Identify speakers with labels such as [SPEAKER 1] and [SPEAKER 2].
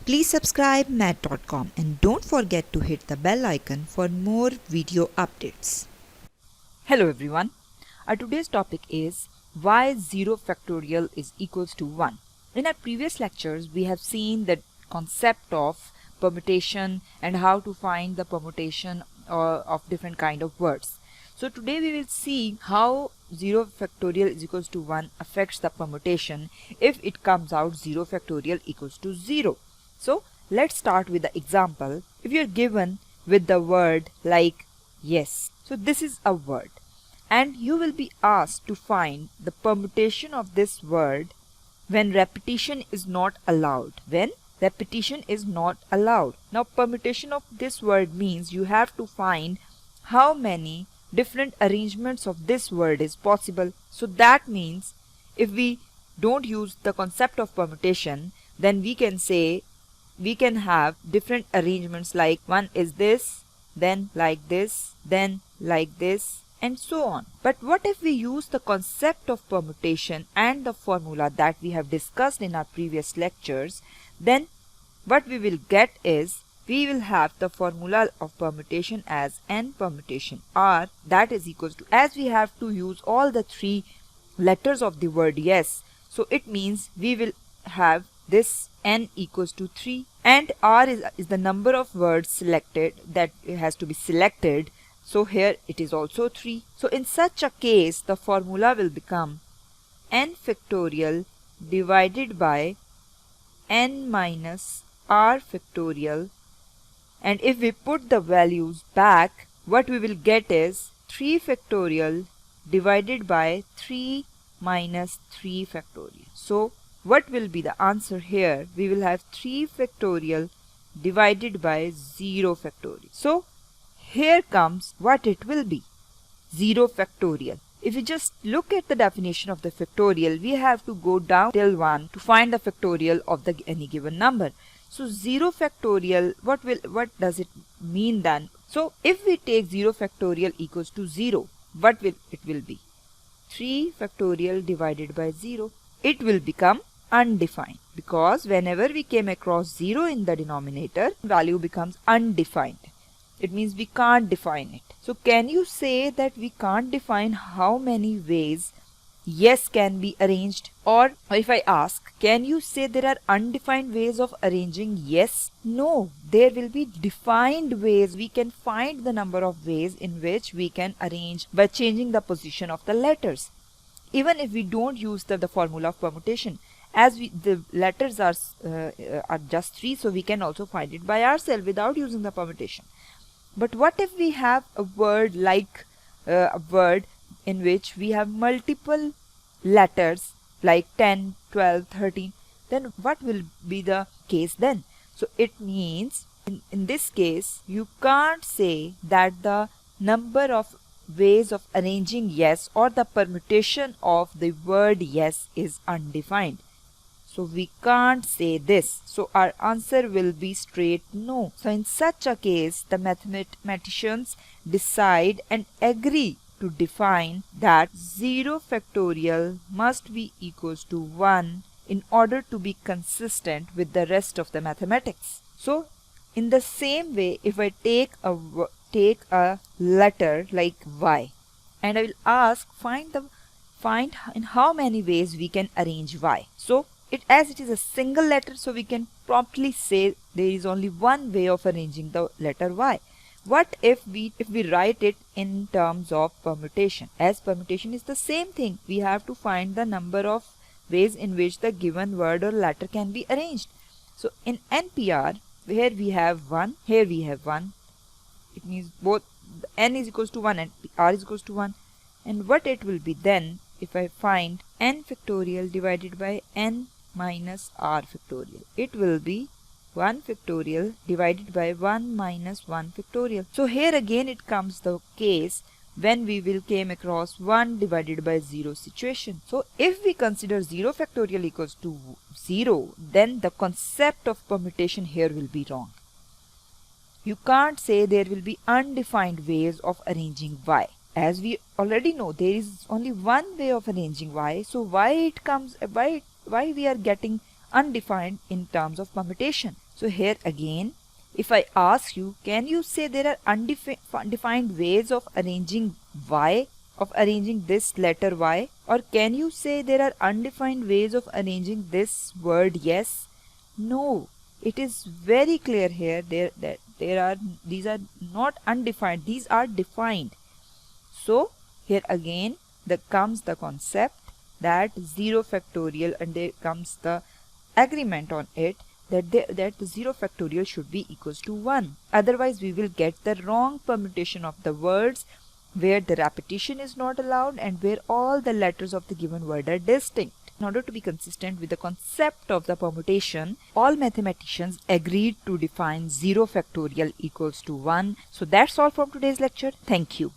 [SPEAKER 1] Please subscribe math.com and don't forget to hit the bell icon for more video updates.
[SPEAKER 2] Hello everyone. Our today's topic is why 0 factorial is equals to 1. In our previous lectures we have seen the concept of permutation and how to find the permutation of different kind of words. So today we will see how 0 factorial is equals to 1 affects the permutation if it comes out 0 factorial equals to 0. So let's start with the example. If you're given with the word like yes, so this is a word and you will be asked to find the permutation of this word when repetition is not allowed. When repetition is not allowed. Now permutation of this word means you have to find how many different arrangements of this word is possible. So that means if we don't use the concept of permutation, then we can say we can have different arrangements like one is this, then like this, then like this, and so on. But what if we use the concept of permutation and the formula that we have discussed in our previous lectures? Then what we will get is we will have the formula of permutation as n permutation r, that is equals to, as we have to use all the three letters of the word yes, so it means we will have this n equals to 3 and r is the number of words selected that it has to be selected. So here it is also 3. So in such a case the formula will become n factorial divided by n minus r factorial, and if we put the values back, what we will get is 3 factorial divided by 3 minus 3 factorial. So what will be the answer here? We will have 3 factorial divided by 0 factorial. So here comes what it will be, 0 factorial. If you just look at the definition of the factorial, we have to go down till 1 to find the factorial of any given number. So 0 factorial, what does it mean then? So if we take 0 factorial equals to 0, what will it be? 3 factorial divided by 0. It will become undefined, because whenever we came across 0 in the denominator, value becomes undefined. It means we can't define it. So can you say that we can't define how many ways yes can be arranged? Or if I ask, can you say there are undefined ways of arranging yes? No, there will be defined ways. We can find the number of ways in which we can arrange by changing the position of the letters, even if we don't use the formula of permutation. As the letters are just 3, so we can also find it by ourselves without using the permutation. But what if we have a word like a word in which we have multiple letters like 10, 12, 13, then what will be the case then? So it means in this case you can't say that the number of ways of arranging yes or the permutation of the word yes is undefined. So we can't say this. So our answer will be straight no. So in such a case, the mathematicians decide and agree to define that 0 factorial must be equals to 1 in order to be consistent with the rest of the mathematics. So in the same way, if I take a letter like y and I will ask find in how many ways we can arrange y. So as it is a single letter, so we can promptly say there is only one way of arranging the letter y. What if we write it in terms of permutation? As permutation is the same thing, we have to find the number of ways in which the given word or letter can be arranged. So in NPR, here we have 1, here we have 1. It means both n is equals to 1 and r is equals to 1. And what it will be then if I find n factorial divided by n minus r factorial? It will be 1 factorial divided by 1 minus 1 factorial. So here again it comes the case when we will came across 1 divided by 0 situation. So if we consider 0 factorial equals to 0, then the concept of permutation here will be wrong. You can't say there will be undefined ways of arranging y. As we already know, there is only one way of arranging y. So why we are getting undefined in terms of permutation? So here again, if I ask you, can you say there are undefined ways of arranging y, of arranging this letter y? Or can you say there are undefined ways of arranging this word yes? No, it is very clear here that these are not undefined, these are defined. So here again comes the concept that 0 factorial, and there comes the agreement on it that the 0 factorial should be equals to 1. Otherwise we will get the wrong permutation of the words where the repetition is not allowed and where all the letters of the given word are distinct. In order to be consistent with the concept of the permutation, all mathematicians agreed to define 0 factorial equals to 1. So that's all from today's lecture. Thank you.